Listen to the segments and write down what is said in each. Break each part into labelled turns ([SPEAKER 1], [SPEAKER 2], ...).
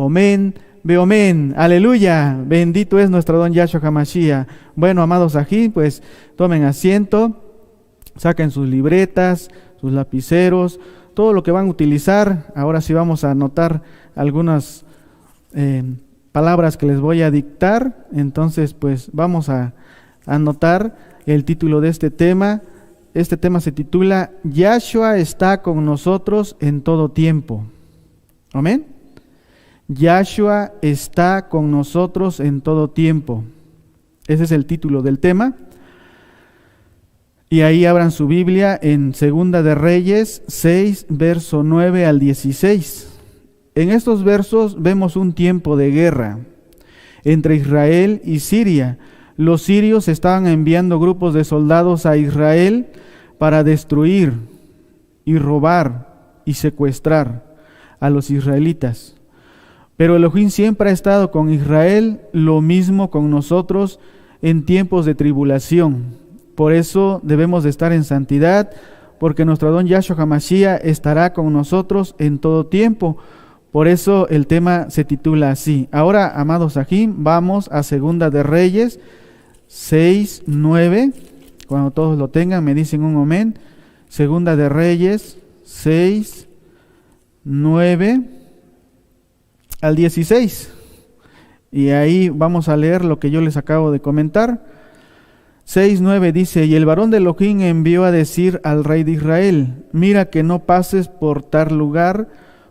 [SPEAKER 1] Omen, Beomen, aleluya, bendito es nuestro don Yahshua HaMashiach. Bueno, amados aquí, pues tomen asiento, saquen sus libretas, sus lapiceros, todo lo que van a utilizar. Ahora sí vamos a anotar algunas palabras que les voy a dictar. Entonces, pues vamos a anotar el título de este tema. Este tema se titula Yahshua está con nosotros en todo tiempo. Amén. Yahshua está con nosotros en todo tiempo. Ese es el título del tema. Y ahí abran su Biblia en Segunda de Reyes 6, verso 9 al 16. En estos versos vemos un tiempo de guerra entre Israel y Siria. Los sirios estaban enviando grupos de soldados a Israel para destruir y robar y secuestrar a los israelitas. Pero Elohim siempre ha estado con Israel, lo mismo con nosotros en tiempos de tribulación. Por eso debemos de estar en santidad, porque nuestro don Yahshua HaMashiach estará con nosotros en todo tiempo. Por eso el tema se titula así. Ahora, amados Sahim, vamos a Segunda de Reyes 6, 9. Cuando todos lo tengan, me dicen un amén. Segunda de Reyes 6, 9 al 16. Y ahí vamos a leer lo que yo les acabo de comentar. 6:9 dice: y el varón de Elohim envió a decir al rey de Israel: mira que no pases por tal lugar,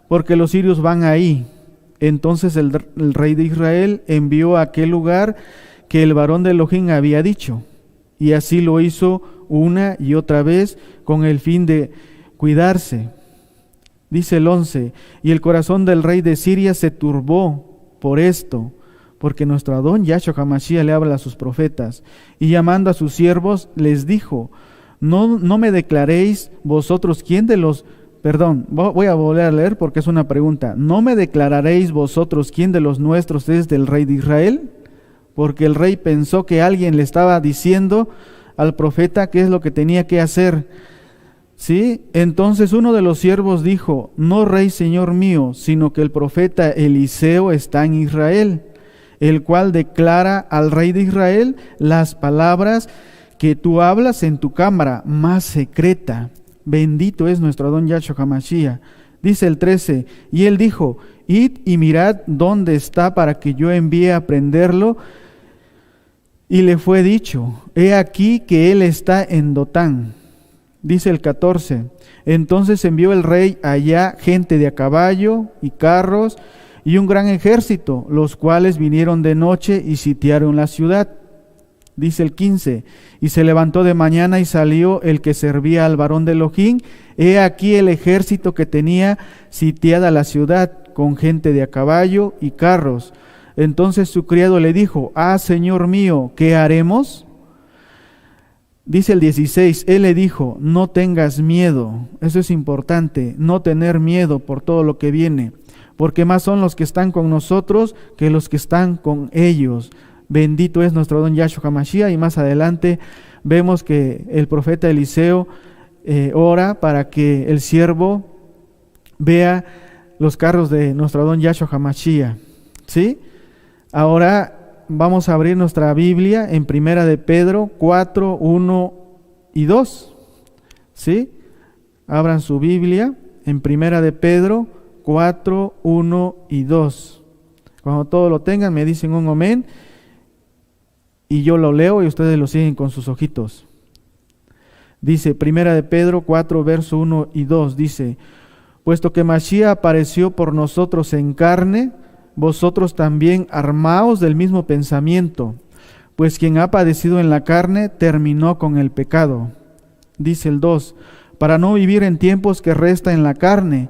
[SPEAKER 1] porque los sirios van ahí. Entonces el rey de Israel envió a aquel lugar que el varón de Elohim había dicho. Y así lo hizo una y otra vez con el fin de cuidarse. Dice el 11: y el corazón del rey de Siria se turbó por esto, porque nuestro Adón Yahshua HaMashiach le habla a sus profetas, y llamando a sus siervos les dijo: no me declaréis vosotros quién de los... Perdón, voy a volver a leer porque es una pregunta. ¿No me declararéis vosotros quién de los nuestros es del rey de Israel? Porque el rey pensó que alguien le estaba diciendo al profeta qué es lo que tenía que hacer. ¿Sí? Entonces uno de los siervos dijo: no, rey señor mío, sino que el profeta Eliseo está en Israel, el cual declara al rey de Israel las palabras que tú hablas en tu cámara más secreta. Bendito es nuestro Adón Yahshua HaMashiach. Dice el 13: y él dijo: id y mirad dónde está para que yo envíe a prenderlo. Y le fue dicho: he aquí que él está en Dotán. Dice el 14: entonces envió el rey allá gente de a caballo y carros y un gran ejército, los cuales vinieron de noche y sitiaron la ciudad. Dice el 15: y se levantó de mañana y salió el que servía al varón de Elohim. He aquí el ejército que tenía sitiada la ciudad, con gente de a caballo y carros. Entonces su criado le dijo: señor mío, ¿qué haremos? Dice el 16: él le dijo: no tengas miedo. Eso es importante, no tener miedo por todo lo que viene, porque más son los que están con nosotros que los que están con ellos. Bendito es nuestro don Yahshua HaMashiach. Y más adelante vemos que el profeta Eliseo ora para que el siervo vea los carros de nuestro don Yahshua HaMashiach. ¿Sí? Ahora vamos a abrir nuestra Biblia en Primera de Pedro 4, 1 y 2. ¿Sí? Abran su Biblia en Primera de Pedro 4, 1 y 2. Cuando todos lo tengan, me dicen un amén. Y yo lo leo y ustedes lo siguen con sus ojitos. Dice, Primera de Pedro 4, verso 1 y 2, dice: puesto que Mashiach apareció por nosotros en carne, vosotros también armaos del mismo pensamiento, pues quien ha padecido en la carne terminó con el pecado. Dice el 2: para no vivir en tiempos que resta en la carne,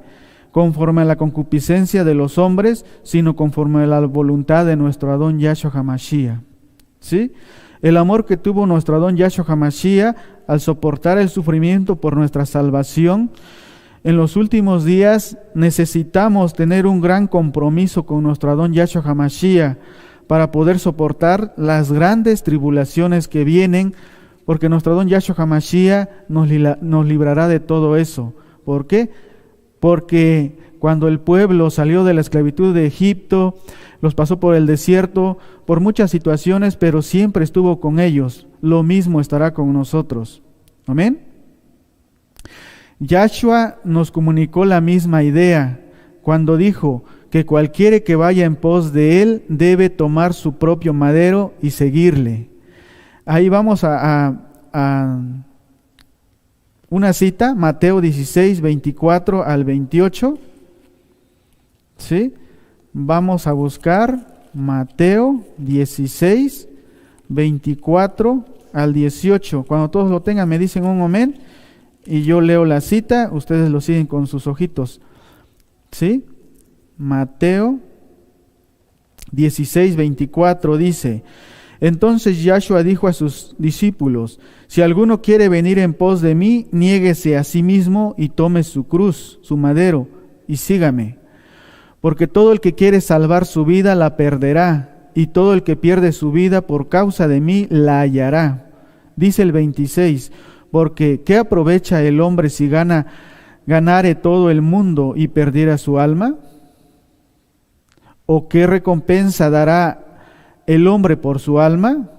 [SPEAKER 1] conforme a la concupiscencia de los hombres, sino conforme a la voluntad de nuestro Adón Yahshua HaMashiach. ¿Sí? El amor que tuvo nuestro Adón Yahshua HaMashiach al soportar el sufrimiento por nuestra salvación. En los últimos días necesitamos tener un gran compromiso con nuestro Adón Yahshua HaMashiach para poder soportar las grandes tribulaciones que vienen, porque nuestro Adón Yahshua HaMashiach nos librará de todo eso. ¿Por qué? porque cuando el pueblo salió de la esclavitud de Egipto, los pasó por el desierto, por muchas situaciones, pero siempre estuvo con ellos. Lo mismo estará con nosotros. Amén. Yahshua nos comunicó la misma idea cuando dijo que cualquiera que vaya en pos de él debe tomar su propio madero y seguirle. Ahí vamos a una cita, Mateo 16, 24 al 28. ¿Sí? Vamos a buscar Mateo 16, 24 al 18. Cuando todos lo tengan me dicen un amén y yo leo la cita, ustedes lo siguen con sus ojitos. ¿Sí? Mateo 16, 24 dice: Entonces Yahshua dijo a sus discípulos: Si alguno quiere venir en pos de mí, niéguese a sí mismo y tome su cruz, su madero, y sígame. Porque todo el que quiere salvar su vida la perderá, y todo el que pierde su vida por causa de mí la hallará. Dice el 26, porque ¿qué aprovecha el hombre si ganare todo el mundo y perdiera su alma? ¿O qué recompensa dará el hombre por su alma?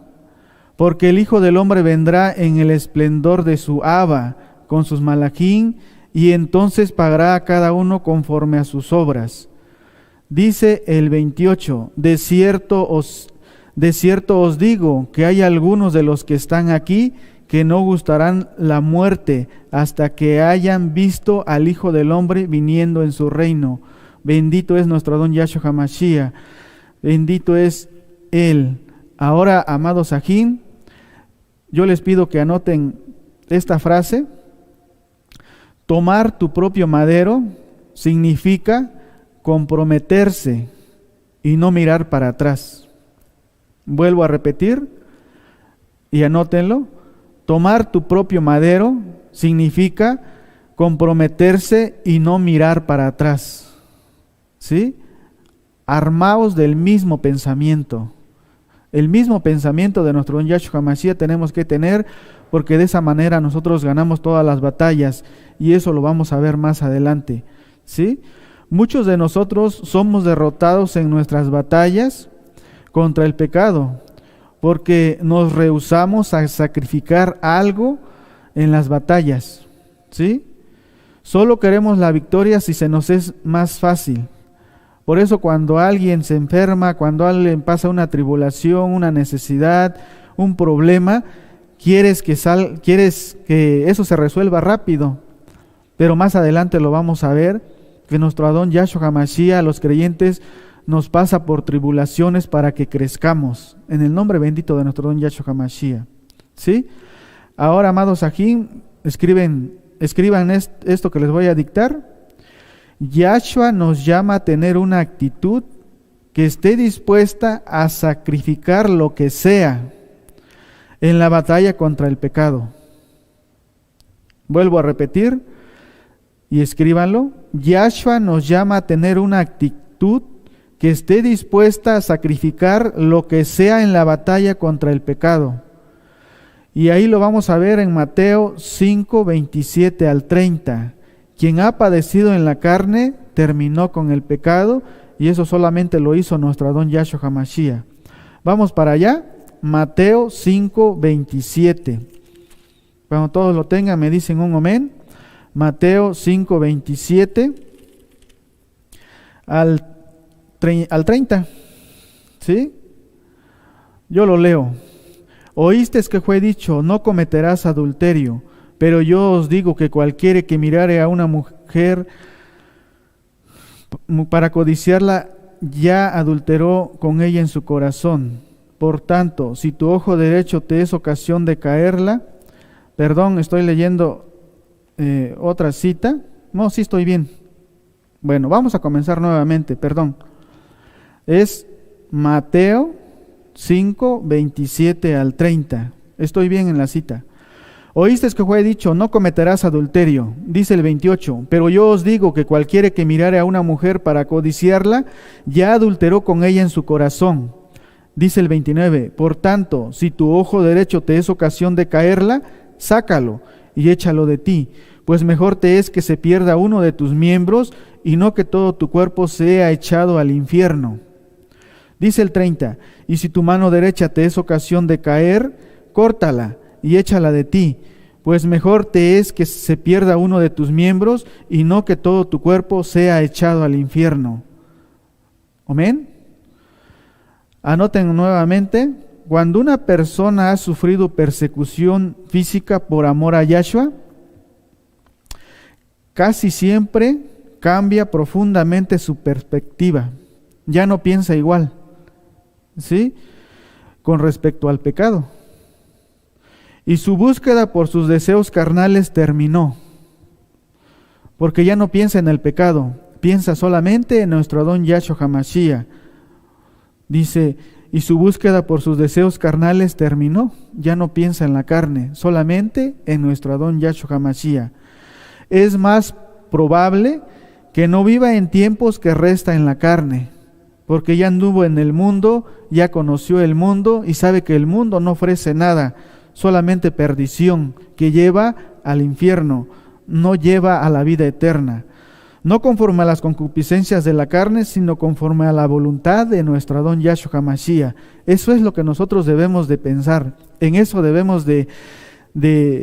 [SPEAKER 1] Porque el Hijo del Hombre vendrá en el esplendor de su Abba, con sus malajín, y entonces pagará a cada uno conforme a sus obras. Dice el 28, de cierto os digo que hay algunos de los que están aquí que no gustarán la muerte hasta que hayan visto al Hijo del Hombre viniendo en su reino. Bendito es nuestro Adón Yahshua HaMashiach, bendito es Él. Ahora, amados ajín, yo les pido que anoten esta frase. Tomar tu propio madero significa comprometerse y no mirar para atrás. Vuelvo a repetir y anótenlo. Tomar tu propio madero significa comprometerse y no mirar para atrás. ¿Sí? Armaos del mismo pensamiento. El mismo pensamiento de nuestro Yahshua HaMashiach tenemos que tener, porque de esa manera nosotros ganamos todas las batallas, y eso lo vamos a ver más adelante. ¿Sí? Muchos de nosotros somos derrotados en nuestras batallas contra el pecado, porque nos rehusamos a sacrificar algo en las batallas. ¿Sí? Solo queremos la victoria si se nos es más fácil. Por eso cuando alguien se enferma, cuando alguien pasa una tribulación, una necesidad, un problema, quieres que eso se resuelva rápido. Pero más adelante lo vamos a ver, que nuestro Adón Yahshua HaMashiach, los creyentes, nos pasa por tribulaciones para que crezcamos. En el nombre bendito de nuestro Adón Yahshua HaMashiach. ¿Sí? Ahora, amados ajín, escriban esto que les voy a dictar. Yahshua nos llama a tener una actitud que esté dispuesta a sacrificar lo que sea en la batalla contra el pecado. Vuelvo a repetir y escríbanlo. Yahshua nos llama a tener una actitud que esté dispuesta a sacrificar lo que sea en la batalla contra el pecado. Y ahí lo vamos a ver en Mateo 5, 27 al 30. Quien ha padecido en la carne terminó con el pecado, y eso solamente lo hizo nuestro Adón Yahshua HaMashiach. Vamos para allá, Mateo 5, 27. Cuando todos lo tengan me dicen un amén. Mateo 5, 27 al 30. ¿Sí? Yo lo leo. Oíste que fue dicho, no cometerás adulterio. Pero yo os digo que cualquiera que mirare a una mujer para codiciarla, ya adulteró con ella en su corazón. Por tanto, si tu ojo derecho te es ocasión de caerla, estoy leyendo otra cita. No, sí estoy bien. Bueno, vamos a comenzar nuevamente, Es Mateo 5, 27 al 30. Estoy bien en la cita. Oíste que fue dicho, no cometerás adulterio, dice el 28, pero yo os digo que cualquiera que mirare a una mujer para codiciarla, ya adulteró con ella en su corazón. Dice el 29, por tanto, si tu ojo derecho te es ocasión de caerla, sácalo y échalo de ti, pues mejor te es que se pierda uno de tus miembros y no que todo tu cuerpo sea echado al infierno. Dice el 30, y si tu mano derecha te es ocasión de caer, córtala y échala de ti, pues mejor te es que se pierda uno de tus miembros y no que todo tu cuerpo sea echado al infierno. Amén. Anoten nuevamente, cuando una persona ha sufrido persecución física por amor a Yahshua, casi siempre cambia profundamente su perspectiva. Ya no piensa igual, ¿sí? Con respecto al pecado. Y su búsqueda por sus deseos carnales terminó, porque ya no piensa en el pecado, piensa solamente en nuestro Adón Yahshua HaMashiach. Dice, y su búsqueda por sus deseos carnales terminó, ya no piensa en la carne, solamente en nuestro Adón Yahshua HaMashiach. Es más probable que no viva en tiempos que resta en la carne, porque ya anduvo en el mundo, ya conoció el mundo y sabe que el mundo no ofrece nada, solamente perdición, que lleva al infierno, no lleva a la vida eterna. No conforme a las concupiscencias de la carne, sino conforme a la voluntad de nuestro Adón Yahshua HaMashiach. Eso es lo que nosotros debemos de pensar. En eso debemos de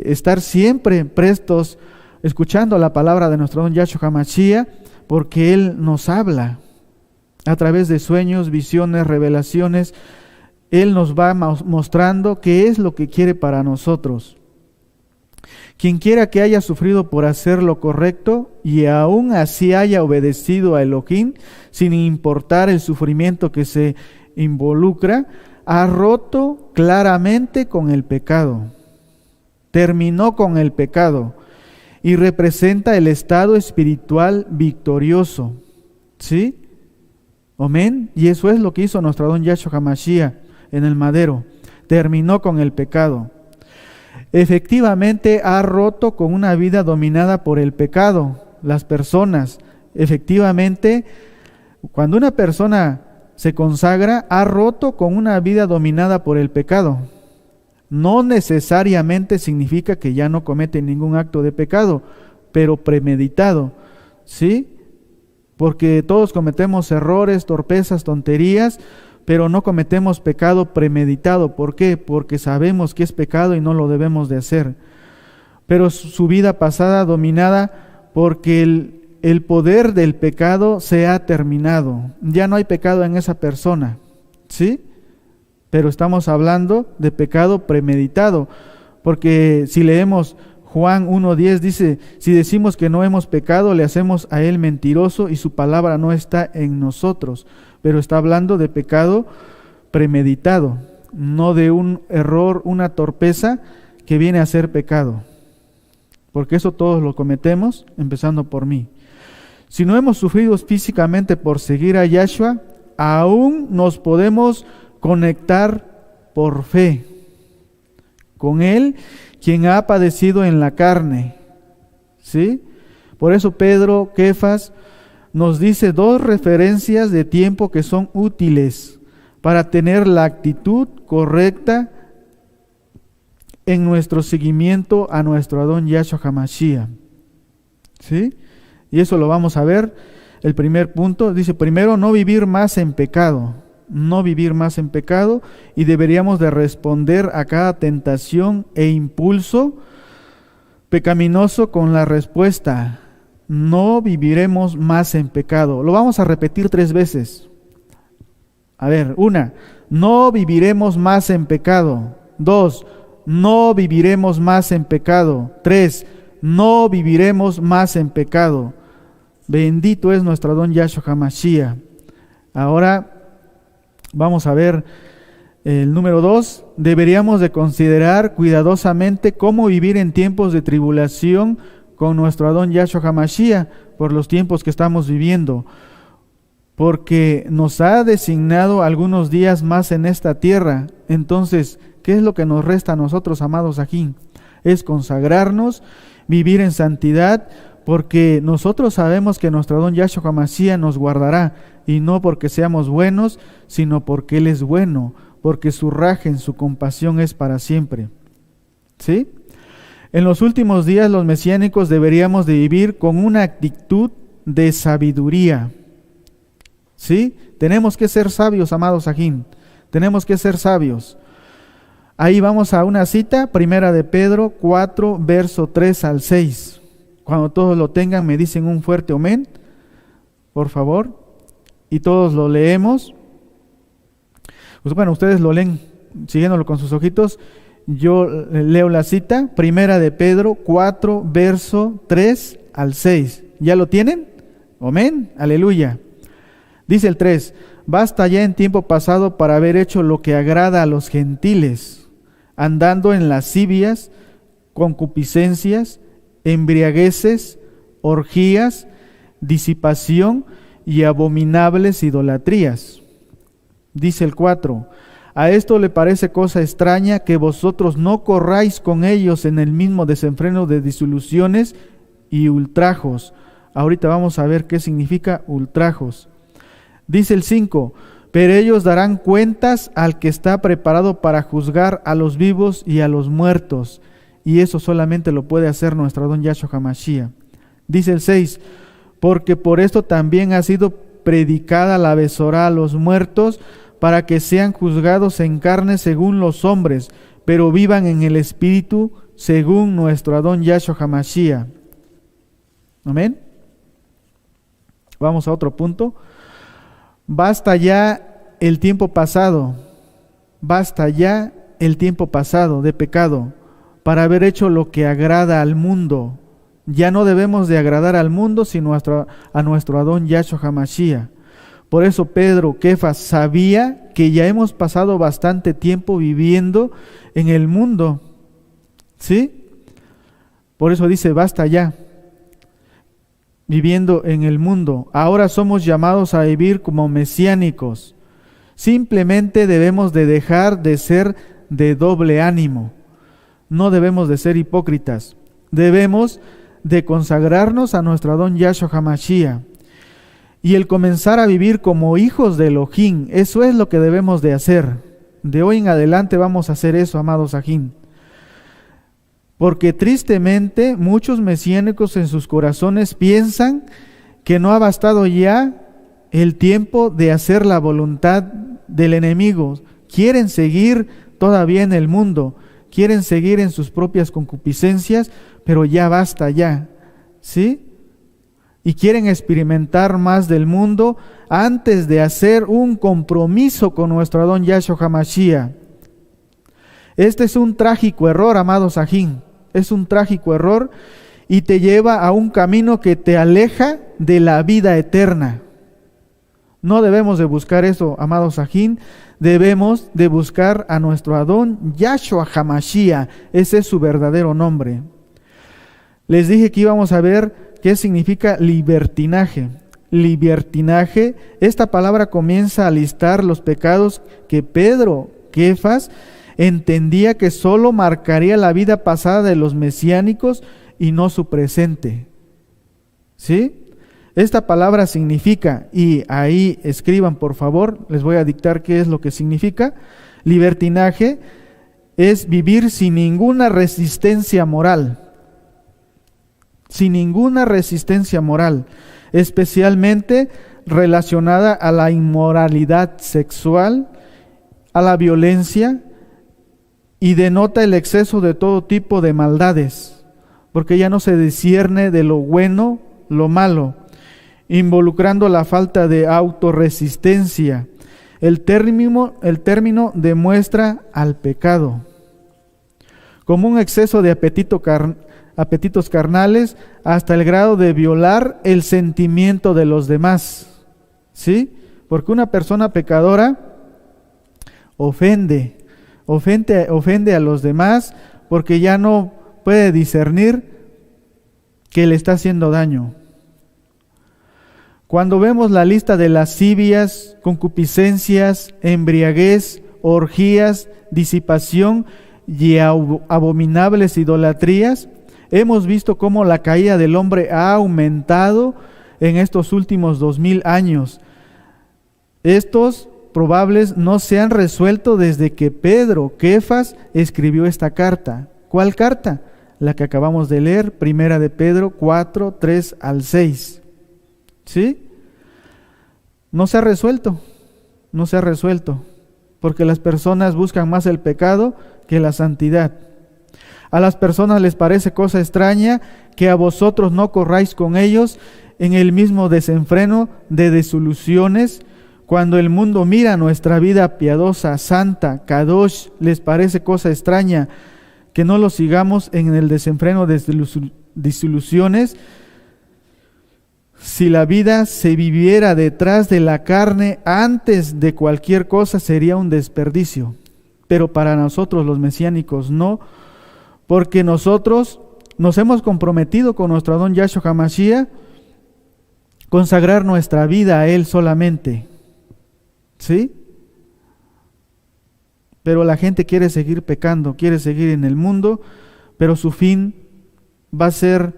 [SPEAKER 1] estar siempre prestos, escuchando la palabra de nuestro Adón Yahshua HaMashiach, porque Él nos habla a través de sueños, visiones, revelaciones. Él nos va mostrando qué es lo que quiere para nosotros. Quien quiera que haya sufrido por hacer lo correcto y aún así haya obedecido a Elohim, sin importar el sufrimiento que se involucra, ha roto claramente con el pecado. Terminó con el pecado y representa el estado espiritual victorioso. ¿Sí? Amén. Y eso es lo que hizo nuestro Adón Yahshua HaMashiach en el madero. Terminó con el pecado. Efectivamente ha roto con una vida dominada por el pecado. Las personas, efectivamente, cuando una persona se consagra, ha roto con una vida dominada por el pecado. No necesariamente significa que ya no comete ningún acto de pecado, pero premeditado, ¿sí? Porque todos cometemos errores, torpezas, tonterías, pero no cometemos pecado premeditado. ¿Por qué? Porque sabemos que es pecado y no lo debemos de hacer. Pero su vida pasada dominada porque el poder del pecado se ha terminado. Ya no hay pecado en esa persona, ¿sí? Pero estamos hablando de pecado premeditado, porque si leemos Juan 1:10 dice, si decimos que no hemos pecado, le hacemos a él mentiroso y su palabra no está en nosotros. Pero está hablando de pecado premeditado, no de un error, una torpeza que viene a ser pecado. Porque eso todos lo cometemos, empezando por mí. Si no hemos sufrido físicamente por seguir a Yahshua, aún nos podemos conectar por fe con Él, quien ha padecido en la carne. ¿Sí? Por eso Pedro, Kefas, nos dice dos referencias de tiempo que son útiles para tener la actitud correcta en nuestro seguimiento a nuestro Adón Yahshua HaMashiach. ¿Sí? Y eso lo vamos a ver. El primer punto dice, primero, no vivir más en pecado. No vivir más en pecado, y deberíamos de responder a cada tentación e impulso pecaminoso con la respuesta: no viviremos más en pecado. Lo vamos a repetir 3 veces. A ver, 1, no viviremos más en pecado. 2, no viviremos más en pecado. 3, no viviremos más en pecado. Bendito es nuestro Adón Yahshua HaMashiach. Ahora vamos a ver el número 2. Deberíamos de considerar cuidadosamente cómo vivir en tiempos de tribulación con nuestro Adón Yahshua HaMashiach por los tiempos que estamos viviendo, porque nos ha designado algunos días más en esta tierra. Entonces, ¿qué es lo que nos resta a nosotros, amados aquí? Es consagrarnos, vivir en santidad, porque nosotros sabemos que nuestro Adón Yahshua HaMashiach nos guardará, y no porque seamos buenos, sino porque Él es bueno, porque su rajen, su compasión es para siempre. ¿Sí? En los últimos días los mesiánicos deberíamos de vivir con una actitud de sabiduría. ¿Sí? Tenemos que ser sabios, amados Sajín. Tenemos que ser sabios. Ahí vamos a una cita, Primera de Pedro 4, verso 3 al 6. Cuando todos lo tengan, me dicen un fuerte amén, por favor. Y todos lo leemos. Pues bueno, ustedes lo leen siguiéndolo con sus ojitos. Yo leo la cita, Primera de Pedro 4, verso 3 al 6. ¿Ya lo tienen? Amén, aleluya. Dice el 3, basta ya en tiempo pasado para haber hecho lo que agrada a los gentiles, andando en lascivias, concupiscencias, embriagueces, orgías, disipación y abominables idolatrías. Dice el 4, a esto le parece cosa extraña que vosotros no corráis con ellos en el mismo desenfreno de disoluciones y ultrajos. Ahorita vamos a ver qué significa ultrajos. Dice el 5, pero ellos darán cuentas al que está preparado para juzgar a los vivos y a los muertos. Y eso solamente lo puede hacer nuestro Adón Yahshua HaMashiach. Dice el 6, porque por esto también ha sido predicada la Besorá a los muertos, para que sean juzgados en carne según los hombres, pero vivan en el Espíritu según nuestro Adón Yahshua HaMashiach. Amén. Vamos a otro punto. Basta ya el tiempo pasado, basta ya el tiempo pasado de pecado, para haber hecho lo que agrada al mundo. Ya no debemos de agradar al mundo, sino a nuestro Adón Yahshua HaMashiach. Por eso Pedro, Kefas, sabía que ya hemos pasado bastante tiempo viviendo en el mundo. ¿Sí? Por eso dice, basta ya. Viviendo en el mundo. Ahora somos llamados a vivir como mesiánicos. Simplemente debemos de dejar de ser de doble ánimo. No debemos de ser hipócritas. Debemos de consagrarnos a nuestro Adón Yahshua HaMashiach. Y el comenzar a vivir como hijos de Elohim, eso es lo que debemos de hacer. De hoy en adelante vamos a hacer eso, amados Sajín. Porque tristemente muchos mesiánicos en sus corazones piensan que no ha bastado ya el tiempo de hacer la voluntad del enemigo. Quieren seguir todavía en el mundo, quieren seguir en sus propias concupiscencias, pero ya basta ya, ¿sí? Y quieren experimentar más del mundo antes de hacer un compromiso con nuestro Adón Yahshua HaMashiach. Este es un trágico error, amado Sajín. Es un trágico error y te lleva a un camino que te aleja de la vida eterna. No debemos de buscar eso, amado Sajín. Debemos de buscar a nuestro Adón Yahshua HaMashiach. Ese es su verdadero nombre. Les dije que íbamos a ver qué significa libertinaje. Libertinaje, esta palabra comienza a listar los pecados que Pedro, Kefas, entendía que solo marcaría la vida pasada de los mesiánicos y no su presente. ¿Sí? Esta palabra significa, y ahí escriban por favor, les voy a dictar qué es lo que significa. Libertinaje es vivir sin ninguna resistencia moral. Sin ninguna resistencia moral, especialmente relacionada a la inmoralidad sexual, a la violencia, y denota el exceso de todo tipo de maldades, porque ya no se discierne de lo bueno, lo malo, involucrando la falta de autorresistencia. El término demuestra al pecado como un exceso de apetitos carnales hasta el grado de violar el sentimiento de los demás. ¿Sí? Porque una persona pecadora ofende a los demás porque ya no puede discernir que le está haciendo daño. Cuando vemos la lista de lascivias, concupiscencias, embriaguez, orgías, disipación y abominables idolatrías, hemos visto cómo la caída del hombre ha aumentado en estos últimos 2000 años. Estos probables no se han resuelto desde que Pedro, Kefas, escribió esta carta. ¿Cuál carta? la que acabamos de leer, Primera de Pedro 4, 3 al 6. ¿Sí? No se ha resuelto, porque las personas buscan más el pecado que la santidad. A las personas les parece cosa extraña que a vosotros no corráis con ellos en el mismo desenfreno de disoluciones. Cuando el mundo mira nuestra vida piadosa, santa, kadosh, les parece cosa extraña que no lo sigamos en el desenfreno de disoluciones. Si la vida se viviera detrás de la carne antes de cualquier cosa, sería un desperdicio. Pero para nosotros los mesiánicos no, porque nosotros nos hemos comprometido con nuestro Adón Yahshua HaMashiach consagrar nuestra vida a Él solamente. ¿Sí? Pero la gente quiere seguir pecando, quiere seguir en el mundo, pero su fin va a ser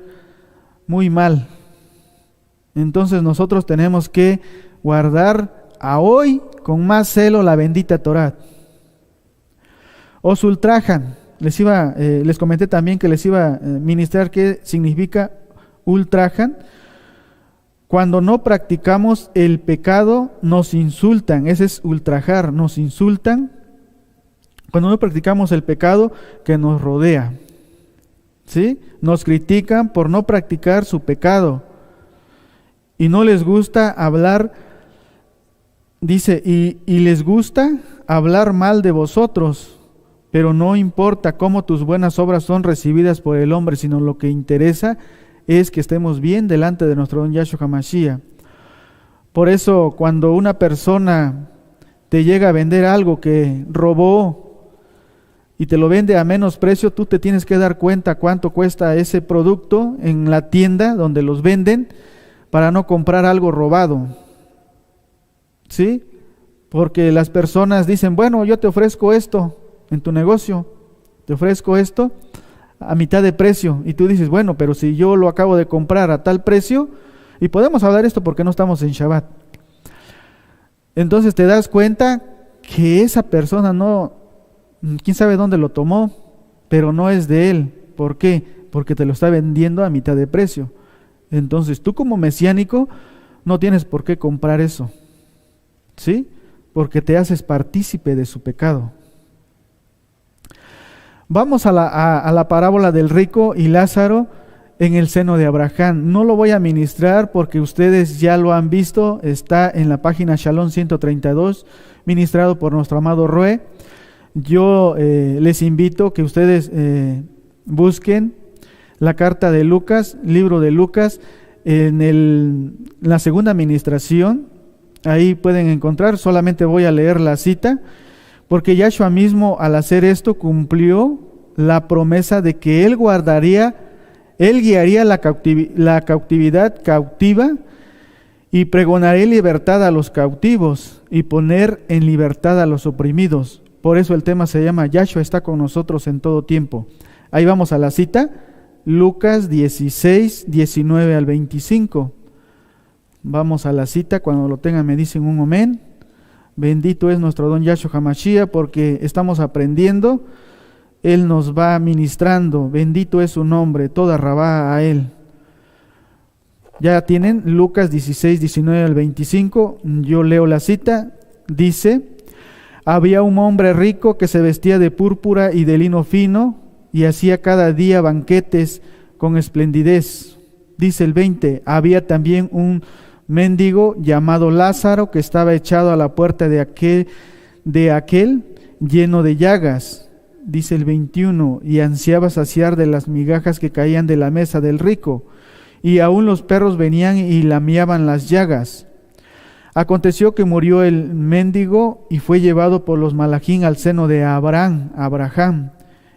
[SPEAKER 1] muy mal. Entonces nosotros tenemos que guardar a hoy con más celo la bendita Torá. Os ultrajan. Les comenté también que les iba a ministrar qué significa ultrajan. Cuando no practicamos el pecado, nos insultan. Ese es ultrajar, nos insultan. Cuando no practicamos el pecado que nos rodea. ¿Sí? Nos critican por no practicar su pecado. Y no les gusta hablar, dice, y les gusta hablar mal de vosotros, pero no importa cómo tus buenas obras son recibidas por el hombre, sino lo que interesa es que estemos bien delante de nuestro Don Yahshua HaMashiach. Por eso, cuando una persona te llega a vender algo que robó y te lo vende a menos precio, tú te tienes que dar cuenta cuánto cuesta ese producto en la tienda donde los venden, para no comprar algo robado. ¿Sí? Porque las personas dicen, bueno, yo te ofrezco esto en tu negocio, te ofrezco esto a mitad de precio. Y tú dices, bueno, pero si yo lo acabo de comprar a tal precio, y podemos hablar esto porque no estamos en Shabbat. Entonces te das cuenta que esa persona no, quién sabe dónde lo tomó, pero no es de él. ¿Por qué? Porque te lo está vendiendo a mitad de precio. Entonces tú como mesiánico no tienes por qué comprar eso, ¿sí? Porque te haces partícipe de su pecado. Vamos a la parábola del rico y Lázaro en el seno de Abraham. No lo voy a ministrar porque ustedes ya lo han visto, está en la página Shalom 132, ministrado por nuestro amado Roe. Yo les invito que ustedes busquen la carta de Lucas, libro de Lucas, en la segunda administración. Ahí pueden encontrar, solamente voy a leer la cita, porque Yahshua mismo al hacer esto cumplió la promesa de que Él guiaría la cautividad cautiva y pregonaría libertad a los cautivos y poner en libertad a los oprimidos. Por eso el tema se llama Yahshua está con nosotros en todo tiempo. Ahí vamos a la cita. Lucas 16, 19 al 25. Vamos a la cita, cuando lo tengan me dicen un amén. Bendito es nuestro Don Yahshua HaMashiach porque estamos aprendiendo. Él nos va ministrando. Bendito es su nombre, toda rabá a Él. Ya tienen Lucas 16, 19 al 25. Yo leo la cita. Dice, había un hombre rico que se vestía de púrpura y de lino fino y hacía cada día banquetes con esplendidez. Dice el 20, había también un mendigo llamado Lázaro que estaba echado a la puerta de aquel lleno de llagas. Dice el 21, y ansiaba saciar de las migajas que caían de la mesa del rico, y aún los perros venían y lamiaban las llagas. Aconteció que murió el mendigo y fue llevado por los malachín al seno de Abraham.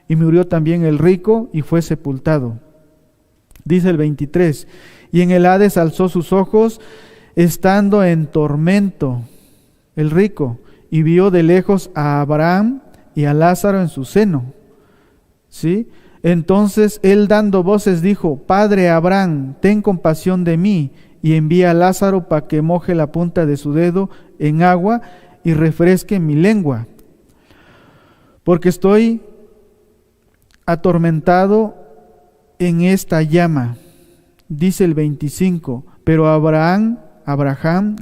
[SPEAKER 1] Y murió también el rico y fue sepultado. Dice el 23, y en el Hades alzó sus ojos, estando en tormento, el rico, y vio de lejos a Abraham y a Lázaro en su seno. ¿Sí? Entonces él dando voces dijo, Padre Abraham, ten compasión de mí, y envía a Lázaro para que moje la punta de su dedo en agua y refresque mi lengua, porque estoy atormentado en esta llama. Dice el 25, pero Abraham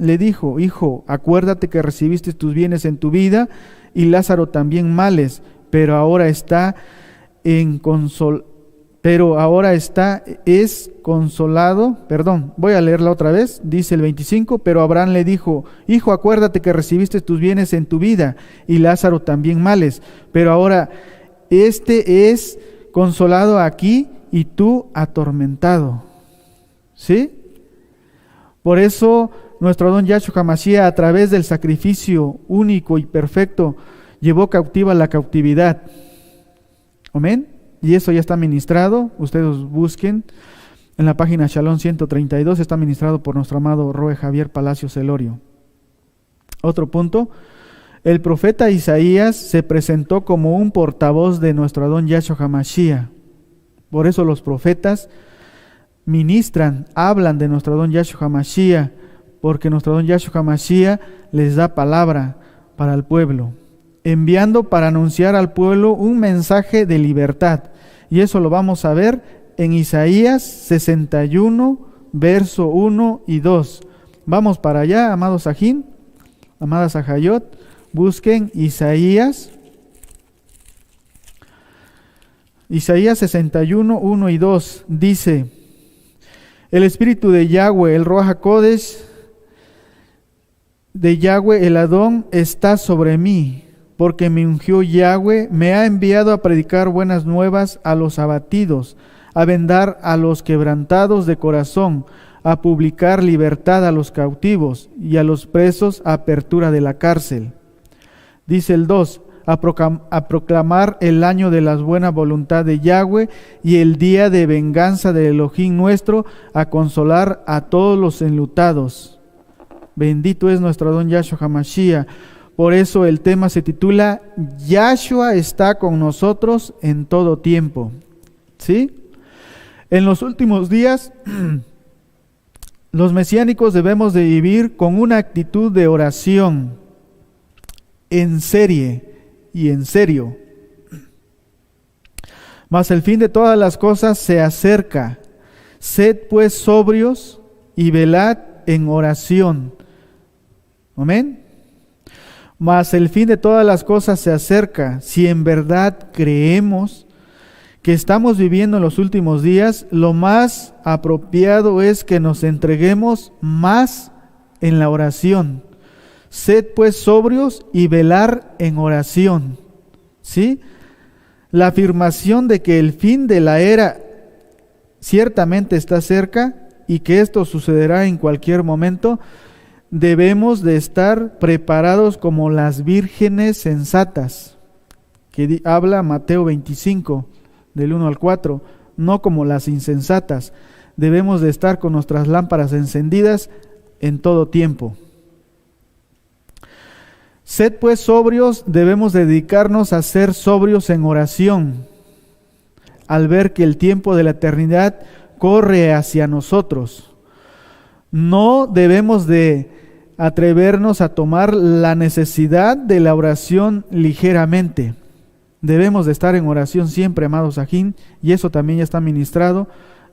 [SPEAKER 1] le dijo: hijo, acuérdate que recibiste tus bienes en tu vida y Lázaro también males, pero ahora es consolado. Perdón, voy a leerla otra vez. Dice el 25, pero Abraham le dijo: hijo, acuérdate que recibiste tus bienes en tu vida y Lázaro también males, pero ahora es consolado aquí y tú atormentado. ¿Sí? Por eso nuestro don Yahshua HaMashiach, a través del sacrificio único y perfecto, llevó cautiva la cautividad. Amén. Y eso ya está ministrado. Ustedes busquen en la página Shalom 132, está ministrado por nuestro amado Roe Javier Palacios Elorio. Otro punto: el profeta Isaías se presentó como un portavoz de nuestro don Yahshua HaMashiach. Por eso los profetas ministran, hablan de nuestro don Yahshua HaMashiach, porque nuestro don Yahshua HaMashiach les da palabra para el pueblo, enviando para anunciar al pueblo un mensaje de libertad. Y eso lo vamos a ver en Isaías 61, verso 1 y 2. Vamos para allá, amados Sajín, amadas Ajayot, busquen Isaías 61, 1 y 2. Dice: el espíritu de Yahweh, el Ruach HaKodesh, de Yahweh el Adón, está sobre mí, porque me ungió Yahweh, me ha enviado a predicar buenas nuevas a los abatidos, a vendar a los quebrantados de corazón, a publicar libertad a los cautivos y a los presos apertura de la cárcel. Dice el 2, a proclamar el año de la buena voluntad de Yahweh y el día de venganza del Elohim nuestro, a consolar a todos los enlutados. Bendito es nuestro don Yahshua HaMashiach. Por eso el tema se titula: Yahshua está con nosotros en todo tiempo. ¿Sí? En los últimos días, los mesiánicos debemos de vivir con una actitud de oración en serie y en serio. Mas el fin de todas las cosas se acerca. Sed pues sobrios y velad en oración. Amén. Mas el fin de todas las cosas se acerca. Si en verdad creemos que estamos viviendo en los últimos días, lo más apropiado es que nos entreguemos más en la oración. Sed pues sobrios y velar en oración. ¿Sí? La afirmación de que el fin de la era ciertamente está cerca y que esto sucederá en cualquier momento, debemos de estar preparados como las vírgenes sensatas, que habla Mateo 25, del 1 al 4, no como las insensatas. Debemos de estar con nuestras lámparas encendidas en todo tiempo. Sed pues sobrios, debemos dedicarnos a ser sobrios en oración, al ver que el tiempo de la eternidad corre hacia nosotros. No debemos de atrevernos a tomar la necesidad de la oración ligeramente. Debemos de estar en oración siempre, amados Sajín, y eso también ya está ministrado.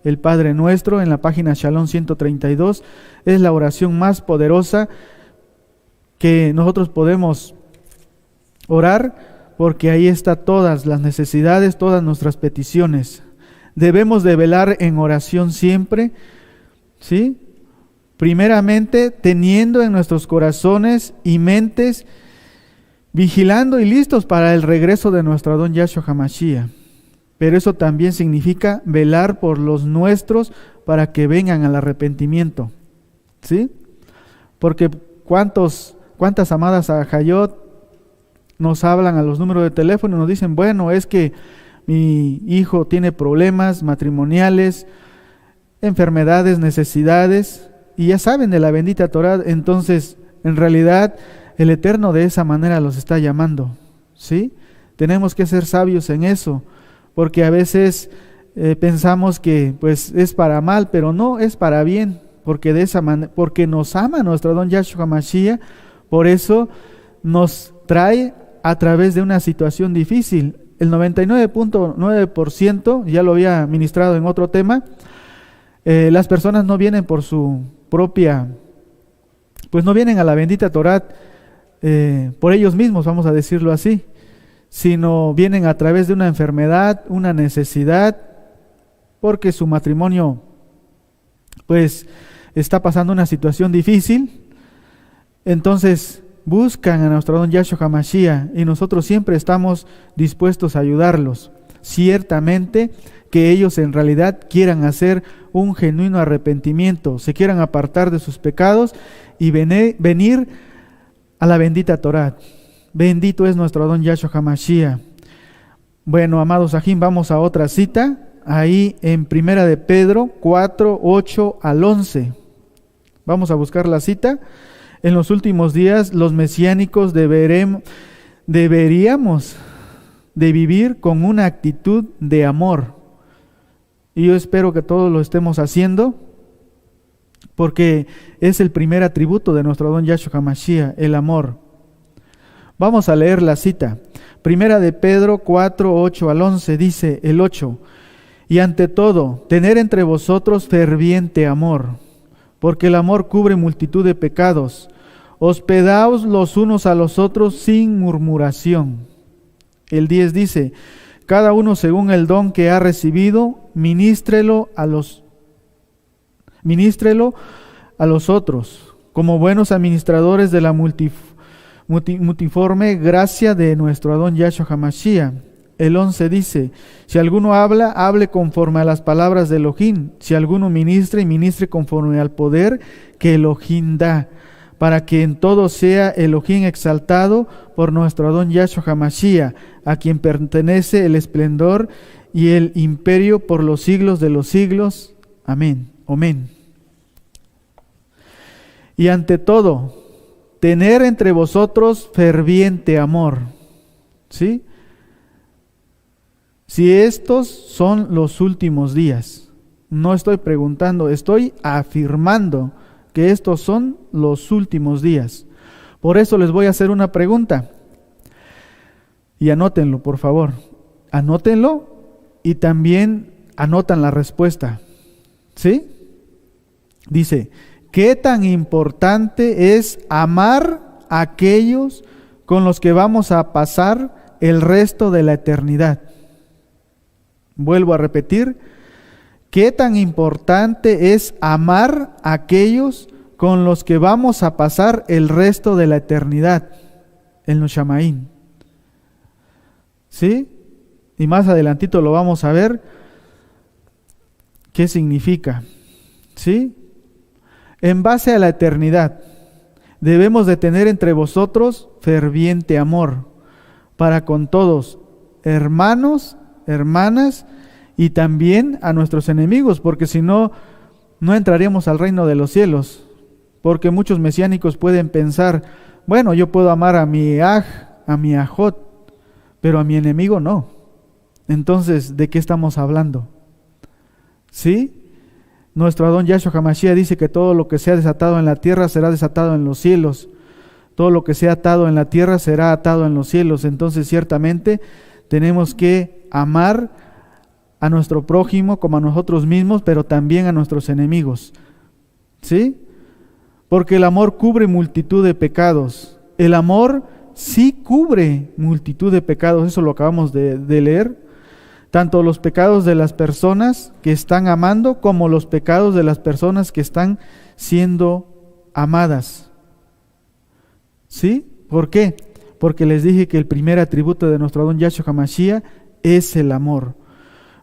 [SPEAKER 1] El Padre Nuestro en la página Shalom 132 es la oración más poderosa que nosotros podemos orar, porque ahí está todas las necesidades, todas nuestras peticiones. Debemos de velar en oración siempre, ¿sí? Primeramente, teniendo en nuestros corazones y mentes, vigilando y listos para el regreso de nuestro don Yahshua HaMashiach. Pero eso también significa velar por los nuestros para que vengan al arrepentimiento, ¿sí? Porque cuántas amadas Ajayot nos hablan a los números de teléfono y nos dicen: bueno, es que mi hijo tiene problemas matrimoniales, enfermedades, necesidades, y ya saben de la bendita Torah. Entonces, en realidad, el Eterno de esa manera los está llamando, ¿sí? Tenemos que ser sabios en eso, porque a veces pensamos que pues es para mal, pero no, es para bien, porque de esa manera, porque nos ama nuestro don Yahshua HaMashiach. Por eso nos trae a través de una situación difícil. El 99.9%, ya lo había ministrado en otro tema, las personas no vienen por su propia, pues no vienen a la bendita Torá por ellos mismos, vamos a decirlo así, sino vienen a través de una enfermedad, una necesidad, porque su matrimonio pues está pasando una situación difícil. Entonces buscan a nuestro don Yahshua HaMashiach y nosotros siempre estamos dispuestos a ayudarlos. Ciertamente que ellos en realidad quieran hacer un genuino arrepentimiento, se quieran apartar de sus pecados y venir a la bendita Torá. Bendito es nuestro don Yahshua HaMashiach. Bueno, amados Ajín, vamos a otra cita, ahí en Primera de Pedro 4, 8 al 11. Vamos a buscar la cita. En los últimos días, los mesiánicos deberíamos de vivir con una actitud de amor. Y yo espero que todos lo estemos haciendo, porque es el primer atributo de nuestro don Yahshua HaMashiach, el amor. Vamos a leer la cita. Primera de Pedro 4, 8 al 11, dice el 8. Y ante todo, tener entre vosotros ferviente amor, porque el amor cubre multitud de pecados. Hospedaos los unos a los otros sin murmuración. El 10 dice, cada uno según el don que ha recibido, ministrelo a los otros, como buenos administradores de la multiforme gracia de nuestro don Yahshua HaMashiach. El 11 dice, si alguno habla, hable conforme a las palabras de Elohim. Si alguno ministre, ministre conforme al poder que Elohim da, para que en todo sea Elohim exaltado por nuestro don Yahshua HaMashiach, a quien pertenece el esplendor y el imperio por los siglos de los siglos. Amén. Amén. Y ante todo, tener entre vosotros ferviente amor. ¿Sí? Si estos son los últimos días, no estoy preguntando, estoy afirmando que estos son los últimos días. Por eso les voy a hacer una pregunta. Y anótenlo, por favor. Anótenlo y también anotan la respuesta. ¿Sí? Dice, ¿qué tan importante es amar a aquellos con los que vamos a pasar el resto de la eternidad? Vuelvo a repetir, ¿qué tan importante es amar a aquellos con los que vamos a pasar el resto de la eternidad en los Shamaín? ¿Sí? Y más adelantito lo vamos a ver qué significa. ¿Sí? En base a la eternidad, debemos de tener entre vosotros ferviente amor para con todos, hermanos, hermanas, y también a nuestros enemigos, porque si no, no entraríamos al reino de los cielos. Porque muchos mesiánicos pueden pensar, bueno, yo puedo amar a mi aj, a mi ajot, pero a mi enemigo no. Entonces, ¿de qué estamos hablando? ¿Sí? Nuestro Adón Yahshua HaMashiach dice que todo lo que sea desatado en la tierra será desatado en los cielos. Todo lo que sea atado en la tierra será atado en los cielos. Entonces, ciertamente, tenemos que amar a nuestro prójimo como a nosotros mismos, pero también a nuestros enemigos. ¿Sí? Porque el amor cubre multitud de pecados. El amor sí cubre multitud de pecados. Eso lo acabamos de leer. Tanto los pecados de las personas que están amando como los pecados de las personas que están siendo amadas. ¿Sí? ¿Por qué? Porque les dije que el primer atributo de nuestro Adón Yahshua HaMashiach es el amor.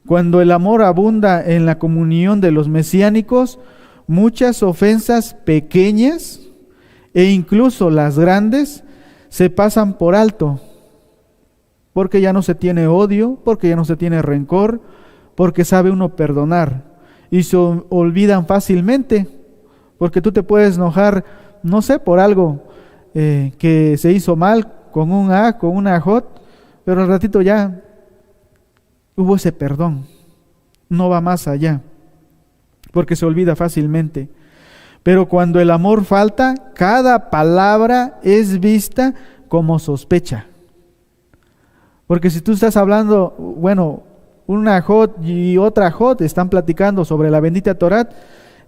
[SPEAKER 1] Cuando el amor abunda en la comunión de los mesiánicos, muchas ofensas pequeñas e incluso las grandes se pasan por alto, porque ya no se tiene odio, porque ya no se tiene rencor, porque sabe uno perdonar y se olvidan fácilmente, porque tú te puedes enojar, no sé, por algo que se hizo mal con un aj, con una ajot, pero al ratito ya hubo ese perdón, no va más allá, porque se olvida fácilmente. Pero cuando el amor falta, cada palabra es vista como sospecha. Porque si tú estás hablando, bueno, una Jot y otra Jot están platicando sobre la bendita Torá,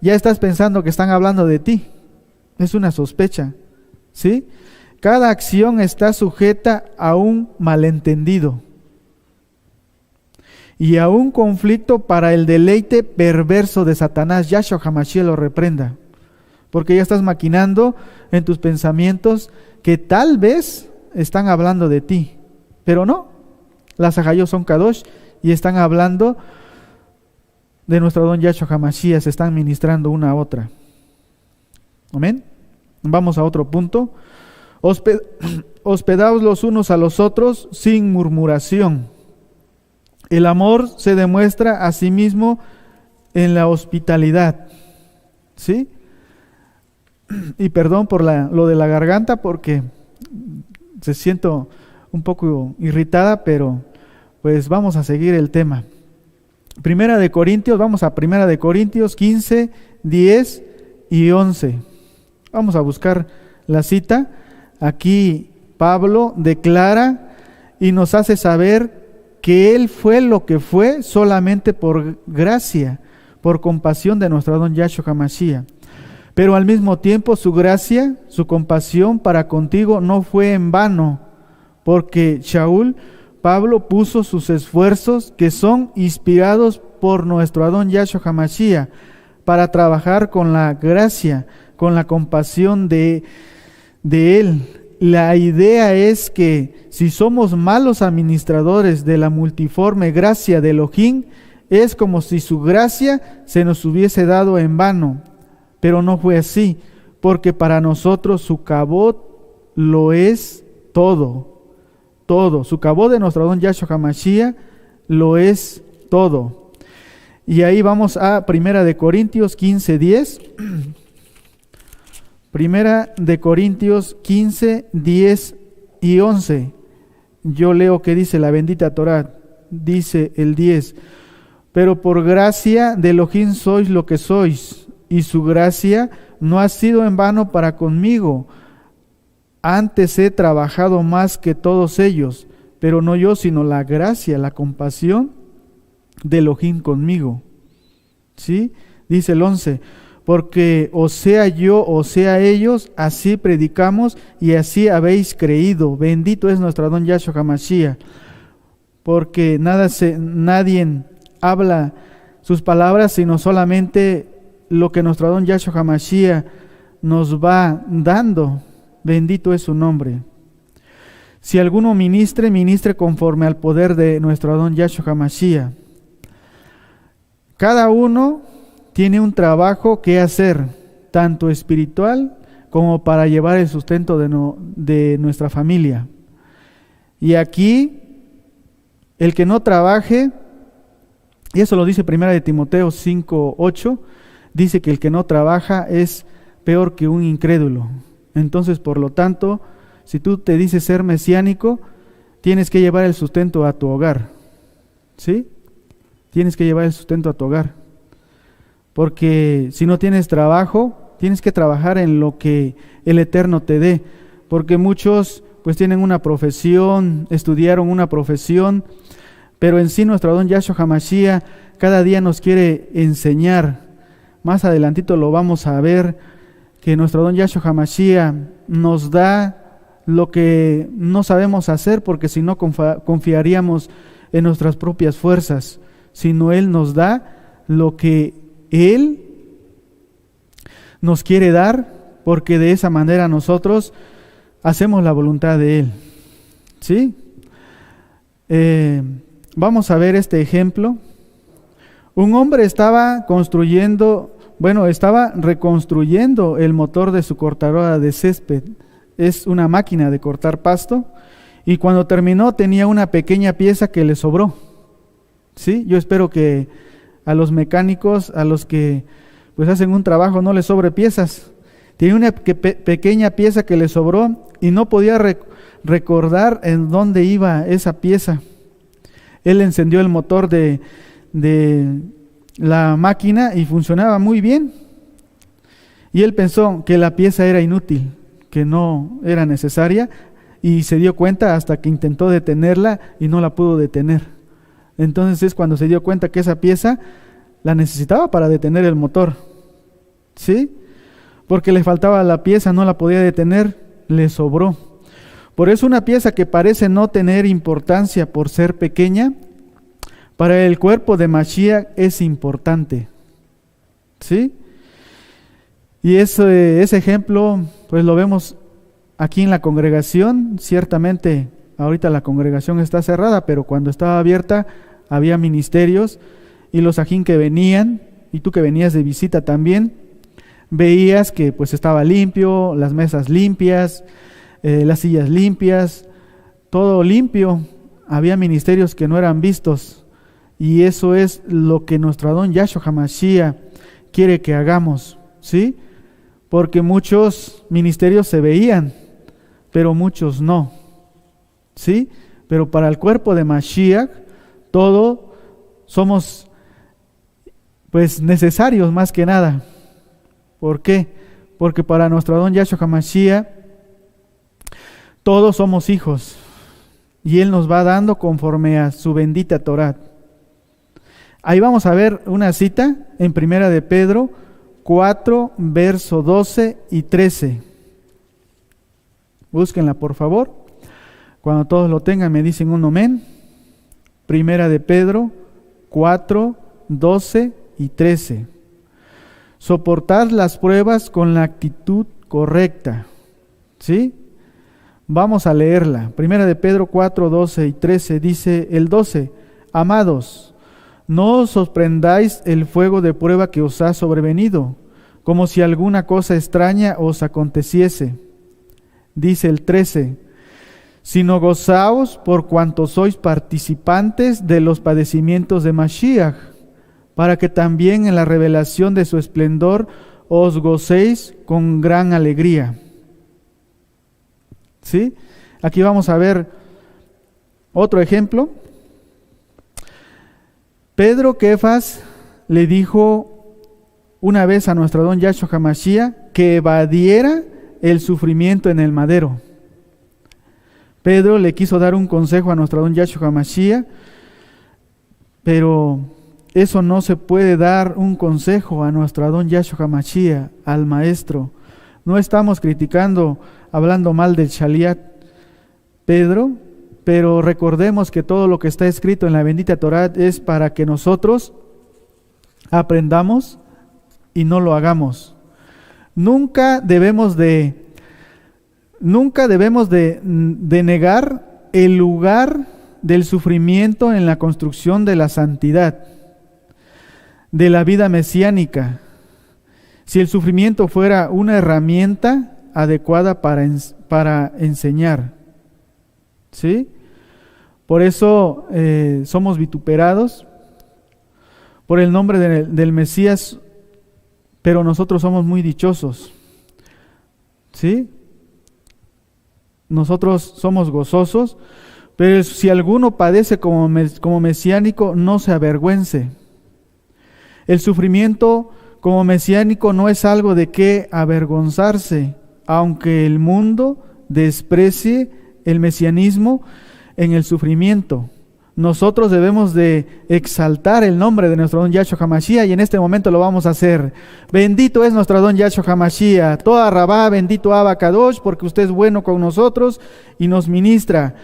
[SPEAKER 1] ya estás pensando que están hablando de ti. Es una sospecha, ¿sí? Cada acción está sujeta a un malentendido y a un conflicto para el deleite perverso de Satanás. Yahshua HaMashiach lo reprenda, porque ya estás maquinando en tus pensamientos que tal vez están hablando de ti, pero no. Las Ajayot son Kadosh y están hablando de nuestro don Yahshua HaMashiach, se están ministrando una a otra. Amén. Vamos a otro punto. Hospedaos los unos a los otros sin murmuración. El amor se demuestra a sí mismo en la hospitalidad. ¿Sí? Y perdón por lo de la garganta, porque se siento un poco irritada, pero pues vamos a seguir el tema. Vamos a Primera de Corintios 15, 10 y 11. Vamos a buscar la cita. Aquí Pablo declara y nos hace saber que él fue lo que fue solamente por gracia, por compasión de nuestro don Yahshua HaMashiach. Pero al mismo tiempo su gracia, su compasión para contigo no fue en vano, porque Pablo puso sus esfuerzos que son inspirados por nuestro Adón Yahshua HaMashiach para trabajar con la gracia, con la compasión de Él. La idea es que si somos malos administradores de la multiforme gracia de Elohim, es como si su gracia se nos hubiese dado en vano. Pero no fue así, porque para nosotros su cabot lo es todo. Todo. Su cabot de nuestro Adón Yahshua HaMashiach lo es todo. Y ahí vamos a Primera de Corintios 15, 10. Primera de Corintios 15, 10 y 11. Yo leo que dice la bendita Torá. Dice el 10. Pero por gracia de Elohim sois lo que sois, y su gracia no ha sido en vano para conmigo. Antes he trabajado más que todos ellos, pero no yo, sino la gracia, la compasión de Elohim conmigo. ¿Sí? Dice el 11. Porque o sea yo o sea ellos, así predicamos y así habéis creído. Bendito es nuestro Adón Yahshua HaMashiach. Porque nadie habla sus palabras, sino solamente lo que nuestro Adón Yahshua HaMashiach nos va dando. Bendito es su nombre. Si alguno ministre conforme al poder de nuestro Adón Yahshua HaMashiach. Cada uno tiene un trabajo que hacer, tanto espiritual como para llevar el sustento de nuestra familia. Y aquí, el que no trabaje, y eso lo dice Primera de Timoteo 5:8, dice que el que no trabaja es peor que un incrédulo. Entonces, por lo tanto, si tú te dices ser mesiánico, tienes que llevar el sustento a tu hogar. ¿Sí? Tienes que llevar el sustento a tu hogar. Porque si no tienes trabajo, tienes que trabajar en lo que el Eterno te dé. Porque muchos pues tienen una profesión, estudiaron una profesión, pero en sí nuestro Adón Yahshua HaMashiach cada día nos quiere enseñar. Más adelantito lo vamos a ver, que nuestro Adón Yahshua HaMashiach nos da lo que no sabemos hacer, porque si no confiaríamos en nuestras propias fuerzas, sino Él nos da lo que Él nos quiere dar, porque de esa manera nosotros hacemos la voluntad de Él. ¿Sí? Vamos a ver este ejemplo. Un hombre estaba reconstruyendo el motor de su cortadora de césped. Es una máquina de cortar pasto. Y cuando terminó tenía una pequeña pieza que le sobró. ¿Sí? Yo espero que a los mecánicos, a los que pues hacen un trabajo, no les sobre piezas. Tiene una pequeña pieza que le sobró y no podía recordar en dónde iba esa pieza. Él encendió el motor de la máquina y funcionaba muy bien. Y él pensó que la pieza era inútil, que no era necesaria, y se dio cuenta hasta que intentó detenerla y no la pudo detener. Entonces es cuando se dio cuenta que esa pieza la necesitaba para detener el motor, ¿sí? Porque le faltaba la pieza, no la podía detener, le sobró. Por eso una pieza que parece no tener importancia por ser pequeña, para el cuerpo de Mashiach es importante, ¿sí? Y ese ejemplo, pues lo vemos aquí en la congregación. Ciertamente, ahorita la congregación está cerrada, pero cuando estaba abierta había ministerios y los ajín que venían, y tú que venías de visita también, veías que pues estaba limpio, las mesas limpias, las sillas limpias, todo limpio. Había ministerios que no eran vistos, y eso es lo que nuestro Adón Yahshua HaMashiach quiere que hagamos, ¿sí? Porque muchos ministerios se veían, pero muchos no, ¿sí? Pero para el cuerpo de Mashiach, todos somos pues necesarios más que nada. ¿Por qué? Porque para nuestro Adón Yahshua HaMashiach, todos somos hijos, y Él nos va dando conforme a su bendita Torá. Ahí vamos a ver una cita en Primera de Pedro 4, verso 12 y 13. Búsquenla, por favor. Cuando todos lo tengan, me dicen un amén. Primera de Pedro 4, 12 y 13. Soportad las pruebas con la actitud correcta, ¿sí? Vamos a leerla. Primera de Pedro 4, 12 y 13 dice el 12. Amados, no os sorprendáis el fuego de prueba que os ha sobrevenido, como si alguna cosa extraña os aconteciese. Dice el 13. Sino gozaos por cuanto sois participantes de los padecimientos de Mashiach, para que también en la revelación de su esplendor os gocéis con gran alegría. ¿Sí? Aquí vamos a ver otro ejemplo. Pedro Kefas le dijo una vez a nuestro Adón Yahshua HaMashiach que evadiera el sufrimiento en el madero. Pedro le quiso dar un consejo a nuestro Adón Yahshua HaMashiach, pero eso no se puede dar un consejo a nuestro Adón Yahshua HaMashiach, al maestro. No estamos criticando, hablando mal del Shaliat Pedro, pero recordemos que todo lo que está escrito en la bendita Torá es para que nosotros aprendamos y no lo hagamos. Nunca debemos de negar el lugar del sufrimiento en la construcción de la santidad, de la vida mesiánica. Si el sufrimiento fuera una herramienta adecuada para enseñar, ¿sí? Por eso somos vituperados por el nombre del Mesías, pero nosotros somos muy dichosos, ¿sí? Nosotros somos gozosos, pero si alguno padece como mesiánico, no se avergüence. El sufrimiento como mesiánico no es algo de qué avergonzarse, aunque el mundo desprecie el mesianismo en el sufrimiento. Nosotros debemos de exaltar el nombre de nuestro Adón Yahshua HaMashiach, y en este momento lo vamos a hacer. Bendito es nuestro Adón Yahshua HaMashiach. Toda Rabá, bendito Abba Kadosh, porque usted es bueno con nosotros y nos ministra.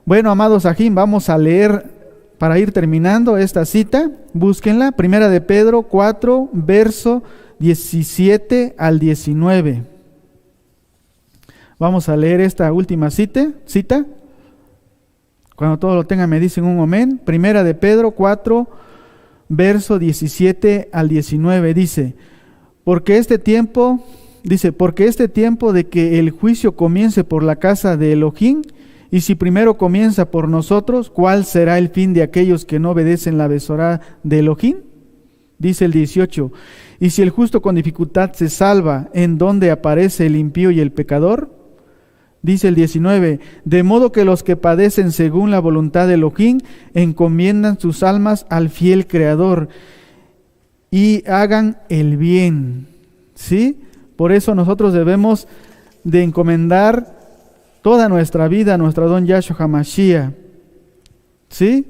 [SPEAKER 1] Bueno, amados ajín, vamos a leer para ir terminando esta cita. Búsquenla, Primera de Pedro 4, verso 17 al 19. Vamos a leer esta última cita. Cuando todos lo tengan me dicen un amén. Primera de Pedro 4, verso 17 al 19 dice, porque este tiempo de que el juicio comience por la casa de Elohim, y si primero comienza por nosotros, ¿cuál será el fin de aquellos que no obedecen la besorá de Elohim? Dice el 18, y si el justo con dificultad se salva, ¿en dónde aparece el impío y el pecador? Dice el 19, de modo que los que padecen según la voluntad de Elohim encomiendan sus almas al fiel Creador y hagan el bien. ¿Sí? Por eso nosotros debemos de encomendar toda nuestra vida a nuestro Adón Yahshua HaMashiach. ¿Sí?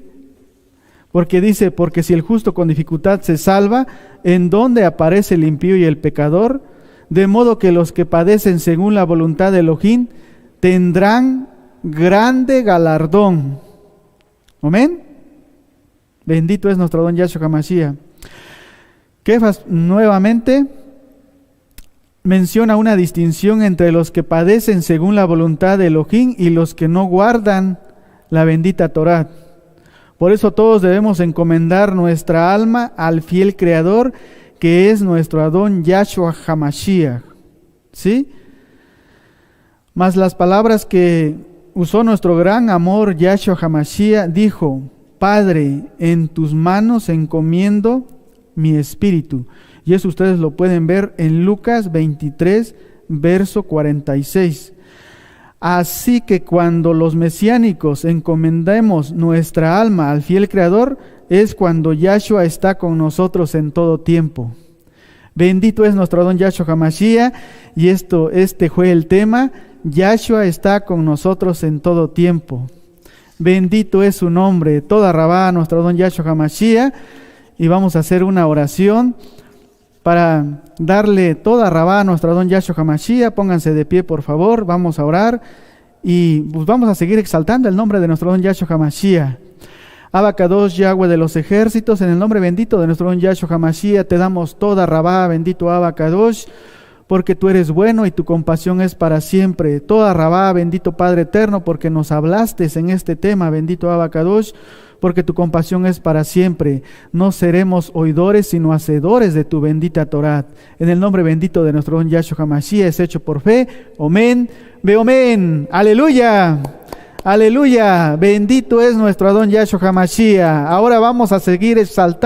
[SPEAKER 1] Porque dice, porque si el justo con dificultad se salva, ¿en dónde aparece el impío y el pecador? De modo que los que padecen según la voluntad de Elohim tendrán grande galardón. Amén. Bendito es nuestro Adón Yahshua HaMashiach. Kefas nuevamente menciona una distinción entre los que padecen según la voluntad de Elohim y los que no guardan la bendita Torá. Por eso todos debemos encomendar nuestra alma al fiel Creador, que es nuestro Adón Yahshua HaMashiach. ¿Sí? Mas las palabras que usó nuestro gran amor Yahshua HaMashiach, dijo: Padre, en tus manos encomiendo mi espíritu. Y eso ustedes lo pueden ver en Lucas 23, verso 46. Así que cuando los mesiánicos encomendemos nuestra alma al fiel Creador, es cuando Yahshua está con nosotros en todo tiempo. Bendito es nuestro Adón Yahshua HaMashiach, y este fue el tema: Yahshua está con nosotros en todo tiempo. Bendito es su nombre. Toda rabá a nuestro Adón Yahshua HaMashiach, y vamos a hacer una oración para darle toda rabá a nuestro Adón Yahshua HaMashiach. Pónganse de pie, por favor, vamos a orar y pues vamos a seguir exaltando el nombre de nuestro Adón Yahshua HaMashiach. Abacadosh, Yahweh de los ejércitos, en el nombre bendito de nuestro Adón Yahshua HaMashiach, te damos toda rabá, bendito Abacadosh, porque tú eres bueno y tu compasión es para siempre. Toda rabá, bendito Padre eterno, porque nos hablaste en este tema, bendito Abacadosh, porque tu compasión es para siempre. No seremos oidores, sino hacedores de tu bendita Torá. En el nombre bendito de nuestro Adón Yahshua HaMashiach es hecho por fe. Amén. Ve amén. Aleluya. Aleluya. Bendito es nuestro Adón Yahshua HaMashiach. Ahora vamos a seguir exaltando